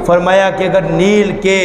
فرمایا کہ اگر نیل کے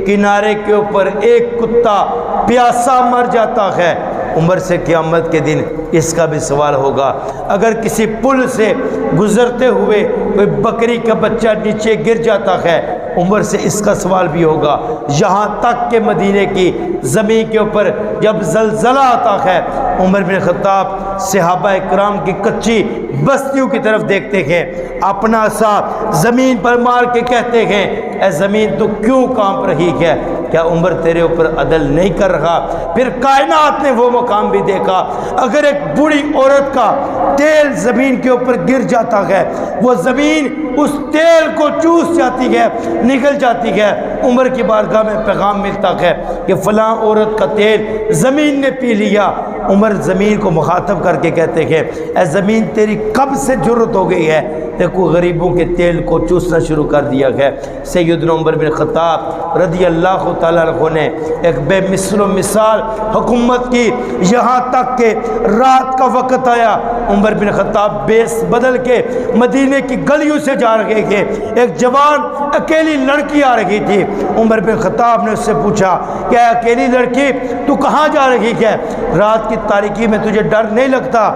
کنارے کے اوپر ایک کتا پیاسا مر جاتا ہے، عمر سے قیامت کے دن اس کا بھی سوال ہوگا۔ اگر کسی پل سے گزرتے ہوئے کوئی بکری کا بچہ نیچے گر جاتا ہے، عمر سے اس کا سوال بھی ہوگا۔ یہاں تک کہ مدینے کی زمین کے اوپر جب زلزلہ آتا ہے، عمر بن خطاب صحابہ اکرام کی کچی بستیوں کی طرف دیکھتے ہیں، اپنا سا زمین پر مار کے کہتے ہیں، اے زمین تو کیوں کانپ رہی ہے؟ کیا عمر تیرے اوپر عدل نہیں کر رہا؟ پھر کائنات نے وہ مقام بھی دیکھا، اگر ایک بوڑھی عورت کا تیل زمین کے اوپر گر جاتا ہے، وہ زمین اس تیل کو چوس جاتی ہے، نکل جاتی ہے، عمر کی بارگاہ میں پیغام ملتا ہے کہ فلاں عورت کا تیل زمین نے پی لیا۔ عمر زمین کو مخاطب کر کے کہتے ہیں، اے زمین تیری کب سے جرت ہو گئی ہے دیکھو غریبوں کے تیل کو چوسنا شروع کر دیا ہے۔ سیدنا عمر بن خطاب رضی اللہ تعالیٰ عنہ نے ایک بے مثل و مثال حکومت کی، یہاں تک کہ رات کا وقت آیا، عمر بن خطاب بیس بدل کے مدینے کی گلیوں سے جا رہے تھے، ایک جوان اکیلی لڑکی آ رہی تھی۔ عمر بن خطاب نے اس سے پوچھا کہ اے اکیلی لڑکی تو کہاں جا رہی ہے؟ رات کی تاریکی میں تجھے ڈر نہیں لگتا؟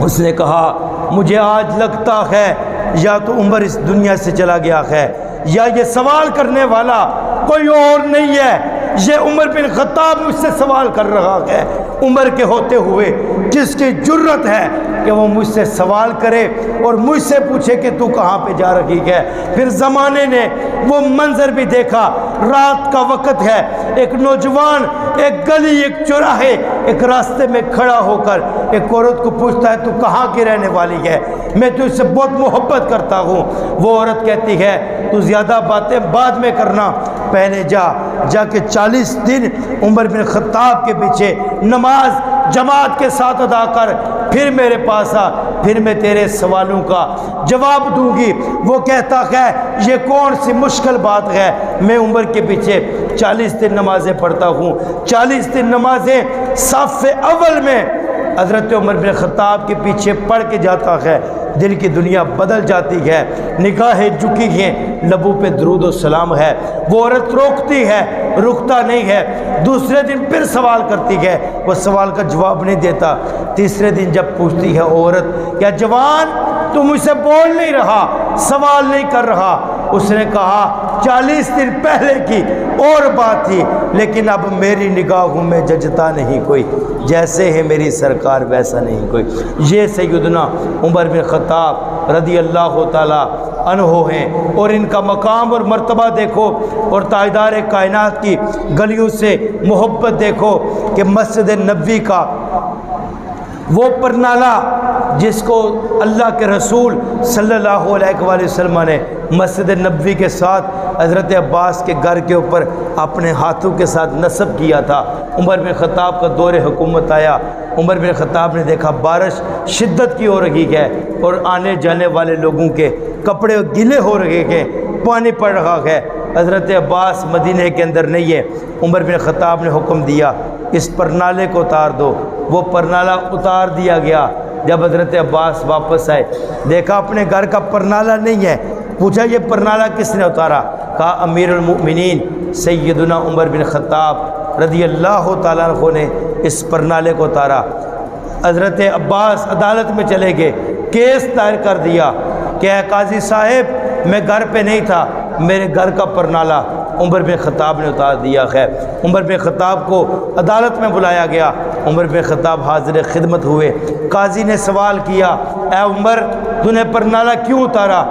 اس نے کہا مجھے آج لگتا ہے یا تو عمر اس دنیا سے چلا گیا ہے یا یہ سوال کرنے والا کوئی اور نہیں ہے، یہ عمر بن خطاب مجھ سے سوال کر رہا ہے۔ عمر کے ہوتے ہوئے جس کی جرت ہے کہ وہ مجھ سے سوال کرے اور مجھ سے پوچھے کہ تو کہاں پہ جا رہی ہے۔ پھر زمانے نے وہ منظر بھی دیکھا، رات کا وقت ہے، ایک نوجوان ایک گلی، ایک چوراہے، ایک راستے میں کھڑا ہو کر ایک عورت کو پوچھتا ہے تو کہاں کی رہنے والی ہے؟ میں تو اس سے بہت محبت کرتا ہوں۔ وہ عورت کہتی ہے تو زیادہ باتیں بعد میں کرنا، پہلے جا کے 40 دن عمر بن خطاب کے پیچھے نماز جماعت کے ساتھ ادا کر، پھر میرے پاس آ، پھر میں تیرے سوالوں کا جواب دوں گی۔ وہ کہتا ہے یہ کون سی مشکل بات ہے، میں عمر کے پیچھے 40 دن نمازیں پڑھتا ہوں، 40 دن نمازیں صف اول میں حضرت عمر بن خطاب کے پیچھے پڑھ کے جاتا ہے، دل کی دنیا بدل جاتی ہے، نگاہیں جھکی ہیں، لبوں پہ درود و سلام ہے۔ وہ عورت روکتی ہے، رکتا نہیں ہے، دوسرے دن پھر سوال کرتی ہے، وہ سوال کا جواب نہیں دیتا۔ تیسرے دن جب پوچھتی ہے عورت کیا جوان تو مجھ سے بول نہیں رہا، سوال نہیں کر رہا؟ اس نے کہا 40 دن پہلے کی اور بات تھی، لیکن اب میری نگاہوں میں جچتا نہیں کوئی، جیسے ہے میری سرکار ویسا نہیں کوئی۔ یہ سیدنا عمر بن خطاب رضی اللہ تعالی عنہ ہیں، اور ان کا مقام اور مرتبہ دیکھو، اور تاجدار کائنات کی گلیوں سے محبت دیکھو کہ مسجد نبوی کا وہ پرنالہ جس کو اللہ کے رسول صلی اللہ علیہ وآلہ وسلم نے مسجد نبوی کے ساتھ حضرت عباس کے گھر کے اوپر اپنے ہاتھوں کے ساتھ نصب کیا تھا۔ عمر بن خطاب کا دور حکومت آیا، عمر بن خطاب نے دیکھا بارش شدت کی ہو رہی ہے اور آنے جانے والے لوگوں کے کپڑے گیلے ہو رہے ہیں، پانی پڑ رہا ہے۔ حضرت عباس مدینہ کے اندر نہیں ہے، عمر بن خطاب نے حکم دیا اس پرنالے کو اتار دو۔ وہ پرنالہ اتار دیا گیا۔ جب حضرت عباس واپس آئے دیکھا اپنے گھر کا پرنالہ نہیں ہے، پوچھا یہ پرنالہ کس نے اتارا؟ کہا امیر المؤمنین سیدنا عمر بن خطاب رضی اللہ تعالیٰ عنہ نے اس پرنالے کو اتارا۔ حضرت عباس عدالت میں چلے گئے، کیس دائر کر دیا کہ اے قاضی صاحب میں گھر پہ نہیں تھا، میرے گھر کا پرنالہ عمر بن خطاب نے اتار دیا ہے۔ عمر بن خطاب کو عدالت میں بلایا گیا، عمر بن خطاب حاضر خدمت ہوئے۔ قاضی نے سوال کیا اے عمر تو نے پرنالہ کیوں اتارا؟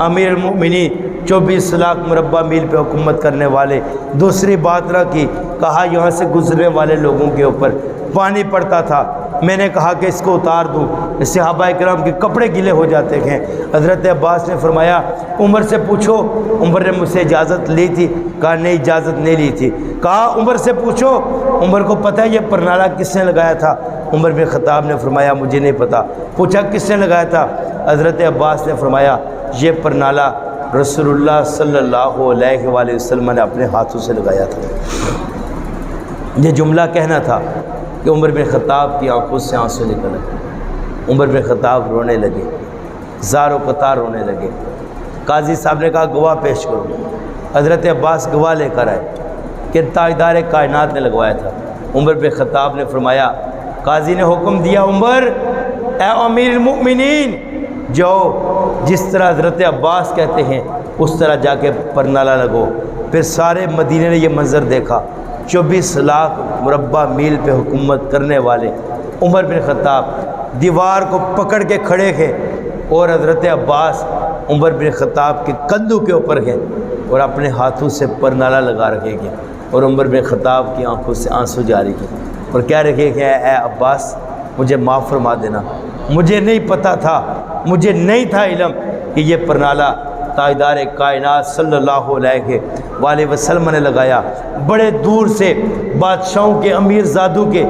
امیر المؤمنین 24 لاکھ مربع میل پہ حکومت کرنے والے، دوسری بات نہ کی، کہا یہاں سے گزرنے والے لوگوں کے اوپر پانی پڑتا تھا، میں نے کہا کہ اس کو اتار دوں، صحابہ کرام کے کپڑے گیلے ہو جاتے ہیں۔ حضرت عباس نے فرمایا عمر سے پوچھو، عمر نے مجھ سے اجازت لی تھی؟ کہا نہیں اجازت نہیں لی تھی۔ کہا عمر سے پوچھو، عمر کو پتہ ہے یہ پرنالہ کس نے لگایا تھا؟ عمر بن خطاب نے فرمایا مجھے نہیں پتہ۔ پوچھا کس نے لگایا تھا؟ حضرت عباس نے فرمایا یہ پرنالہ رسول اللہ صلی اللہ علیہ وآلہ وسلم نے اپنے ہاتھوں سے لگایا تھا۔ یہ جملہ کہنا تھا کہ عمر بن خطاب کی آنکھوں سے آنسو نکل گئے، عمر بن خطاب رونے لگے، زار و قطار رونے لگے۔ قاضی صاحب نے کہا گواہ پیش کرو۔ حضرت عباس گواہ لے کر آئے کہ تاجدار کائنات نے لگوایا تھا۔ عمر بن خطاب نے فرمایا، قاضی نے حکم دیا، عمر اے امیر المؤمنین جاؤ، جس طرح حضرت عباس کہتے ہیں اس طرح جا کے پرنالہ لگو۔ پھر سارے مدینے نے یہ منظر دیکھا، 24 لاکھ مربع میل پہ حکومت کرنے والے عمر بن خطاب دیوار کو پکڑ کے کھڑے تھے، اور حضرت عباس عمر بن خطاب کے کندھوں کے اوپر گئے اور اپنے ہاتھوں سے پرنالہ لگا رکھے گئے، اور عمر بن خطاب کی آنکھوں سے آنسو جاری کی اور کہہ رکھے کہ اے عباس مجھے معاف فرما دینا، مجھے نہیں پتہ تھا، مجھے نہیں تھا علم کہ یہ پرنالہ تاجدار کائنات صلی اللہ علیہ وآلہ وسلم نے لگایا۔ بڑے دور سے بادشاہوں کے امیر زادوں کے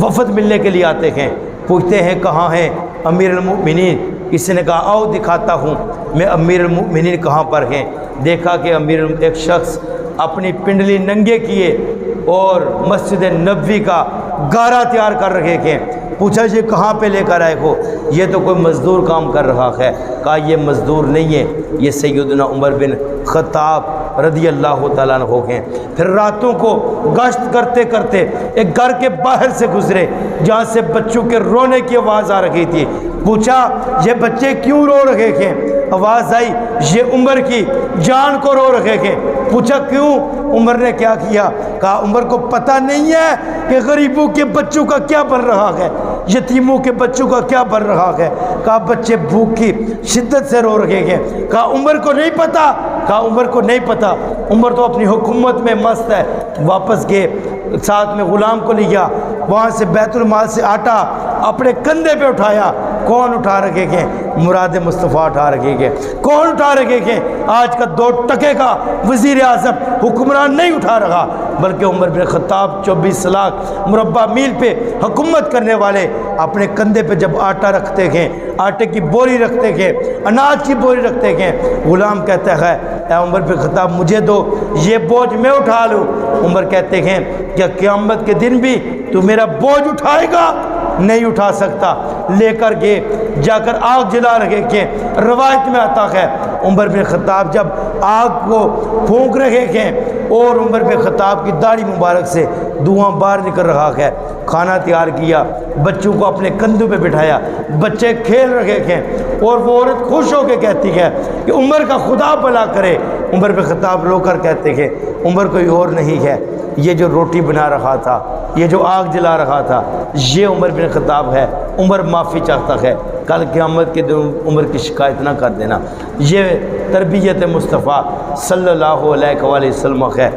وفد ملنے کے لیے آتے ہیں، پوچھتے ہیں کہاں ہیں امیر المؤمنین؟ کسی نے کہا آؤ دکھاتا ہوں میں امیر المؤمنین کہاں پر ہیں۔ دیکھا کہ ایک شخص اپنی پنڈلی ننگے کیے اور مسجد نبوی کا گارا تیار کر رکھے تھے۔ پوچھا یہ کہاں پہ لے کر آئے ہو؟ یہ تو کوئی مزدور کام کر رہا ہے۔ کہا یہ مزدور نہیں ہے، یہ سیدنا عمر بن خطاب رضی اللہ تعالیٰ عنہ ہیں۔ پھر راتوں کو گشت کرتے کرتے ایک گھر کے باہر سے گزرے جہاں سے بچوں کے رونے کی آواز آ رہی تھی۔ پوچھا یہ بچے کیوں رو رہے تھے؟ آواز آئی یہ عمر کی جان کو رو رہے تھے۔ پوچھا کیوں؟ عمر نے کیا کیا؟ کہا عمر کو پتہ نہیں ہے کہ غریبوں کے بچوں کا کیا بن رہا ہے، یتیموں کے بچوں کا کیا بن رہا ہے۔ کہا بچے بھوک کی شدت سے رو رہے ہیں۔ کہا عمر کو نہیں پتہ؟ کہا عمر کو نہیں پتہ، عمر تو اپنی حکومت میں مست ہے۔ واپس گئے، ساتھ میں غلام کو لیا، وہاں سے بیت المال سے آٹا اپنے کندھے پہ اٹھایا۔ کون اٹھا رکھے گے؟ مراد مصطفیٰ اٹھا رکھے گے۔ کون اٹھا رکھے گے؟ آج کا 2 ٹکے کا وزیر اعظم حکمران نہیں اٹھا رہا، بلکہ عمر بن خطاب 24 لاکھ مربع میل پہ حکومت کرنے والے اپنے کندھے پہ جب آٹا رکھتے ہیں، آٹے کی بوری رکھتے ہیں، اناج کی بوری رکھتے ہیں، غلام کہتا ہے اے عمر بن خطاب مجھے دو، یہ بوجھ میں اٹھا لوں۔ عمر کہتے ہیں کہ قیامت کے دن بھی تو میرا بوجھ اٹھائے گا؟ نہیں اٹھا سکتا۔ لے کر گئے، جا کر آگ جلا رہے تھے۔ روایت میں آتا ہے عمر بن خطاب جب آگ کو پھونک رہے تھے اور عمر بن خطاب کی داڑھی مبارک سے دھواں باہر نکل رہا ہے، کھانا تیار کیا، بچوں کو اپنے کندھوں پہ بٹھایا، بچے کھیل رہے تھے، اور وہ عورت خوش ہو کے کہتی ہے کہ عمر کا خدا بھلا کرے۔ عمر بن خطاب رو کر کہتے ہیں عمر کوئی اور نہیں ہے، یہ جو روٹی بنا رہا تھا، یہ جو آگ جلا رہا تھا، یہ عمر بن خطاب ہے۔ عمر معافی چاہتا ہے، کل قیامت کے دن عمر کی شکایت نہ کر دینا۔ یہ تربیت مصطفیٰ صلی اللہ علیہ وآلہ وسلم ہے۔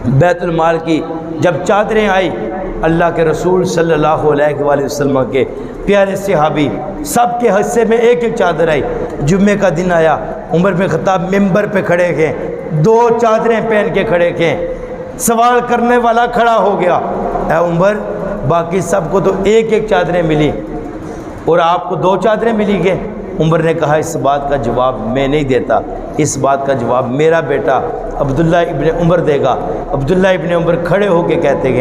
بیت المال کی جب چادریں آئی، اللہ کے رسول صلی اللہ علیہ وآلہ وسلم کے پیارے صحابی سب کے حصے میں ایک ایک چادر آئی۔ جمعے کا دن آیا، عمر بن خطاب ممبر پہ کھڑے تھے، 2 چادریں پہن کے کھڑے تھے۔ سوال کرنے والا کھڑا ہو گیا، اے عمر باقی سب کو تو ایک ایک چادریں ملی اور آپ کو 2 چادریں ملی گئے۔ عمر نے کہا اس بات کا جواب میں نہیں دیتا، اس بات کا جواب میرا بیٹا عبداللہ ابن عمر دے گا۔ عبداللہ ابن عمر کھڑے ہو کے کہتے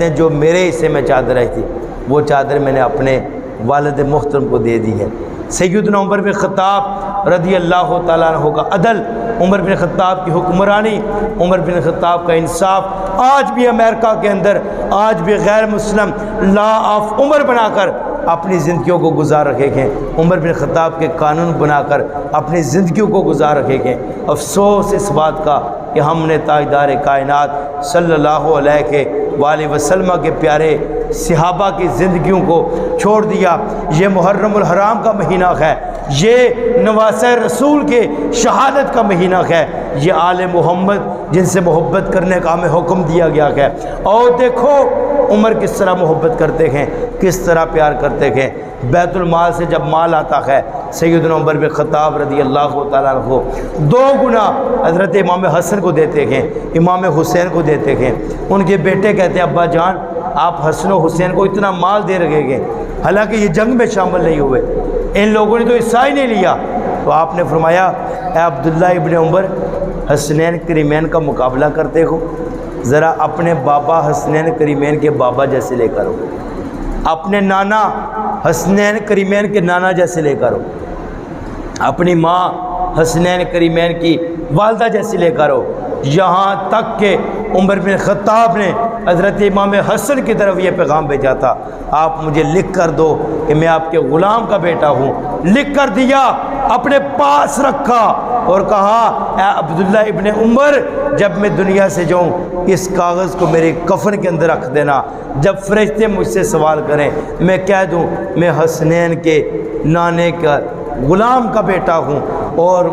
ہیں جو میرے حصے میں چادر آئی تھی وہ چادر میں نے اپنے والد محترم کو دے دی ہے۔ سیدنا عمر بن خطاب رضی اللہ تعالیٰ عنہ کا عدل، عمر بن خطاب کی حکمرانی، عمر بن خطاب کا انصاف آج بھی امریکہ کے اندر آج بھی غیر مسلم لا آف عمر بنا کر اپنی زندگیوں کو گزار رکھے ہیں، عمر بن خطاب کے قانون بنا کر اپنی زندگیوں کو گزار رکھے ہیں۔ افسوس اس بات کا کہ ہم نے تاجدار کائنات صلی اللہ علیہ وآلہ وسلم کے پیارے صحابہ کی زندگیوں کو چھوڑ دیا۔ یہ محرم الحرام کا مہینہ ہے، یہ نواسہ رسول کے شہادت کا مہینہ ہے، یہ آل محمد جن سے محبت کرنے کا ہمیں حکم دیا گیا ہے۔ اور دیکھو عمر کس طرح محبت کرتے ہیں، کس طرح پیار کرتے ہیں۔ بیت المال سے جب مال آتا ہے سیدنا عمر بن خطاب رضی اللہ تعالیٰ عنہ 2 گنا حضرت امام حسن کو دیتے ہیں، امام حسین کو دیتے ہیں۔ ان کے بیٹے کہتے ہیں ابا جان آپ حسن و حسین کو اتنا مال دے رہے ہیں، حالانکہ یہ جنگ میں شامل نہیں ہوئے، ان لوگوں نے تو حصہ ہی نہیں لیا۔ تو آپ نے فرمایا اے عبداللہ ابن عمر حسنین کریمین کا مقابلہ کرتے ہو، ذرا اپنے بابا حسنین کریمین کے بابا جیسے لے کر ہو، اپنے نانا حسنین کریمین کے نانا جیسے لے کر ہو، اپنی ماں حسنین کریمین کی والدہ جیسی لے کر ہو، یہاں تک کہ عمر بن خطاب نے حضرت امام حسن کی طرف یہ پیغام بھیجا تھا، آپ مجھے لکھ کر دو کہ میں آپ کے غلام کا بیٹا ہوں۔ لکھ کر دیا، اپنے پاس رکھا اور کہا اے عبداللہ ابن عمر، جب میں دنیا سے جاؤں اس کاغذ کو میرے کفن کے اندر رکھ دینا، جب فرشتے مجھ سے سوال کریں میں کہہ دوں میں حسنین کے نانے کا غلام کا بیٹا ہوں۔ اور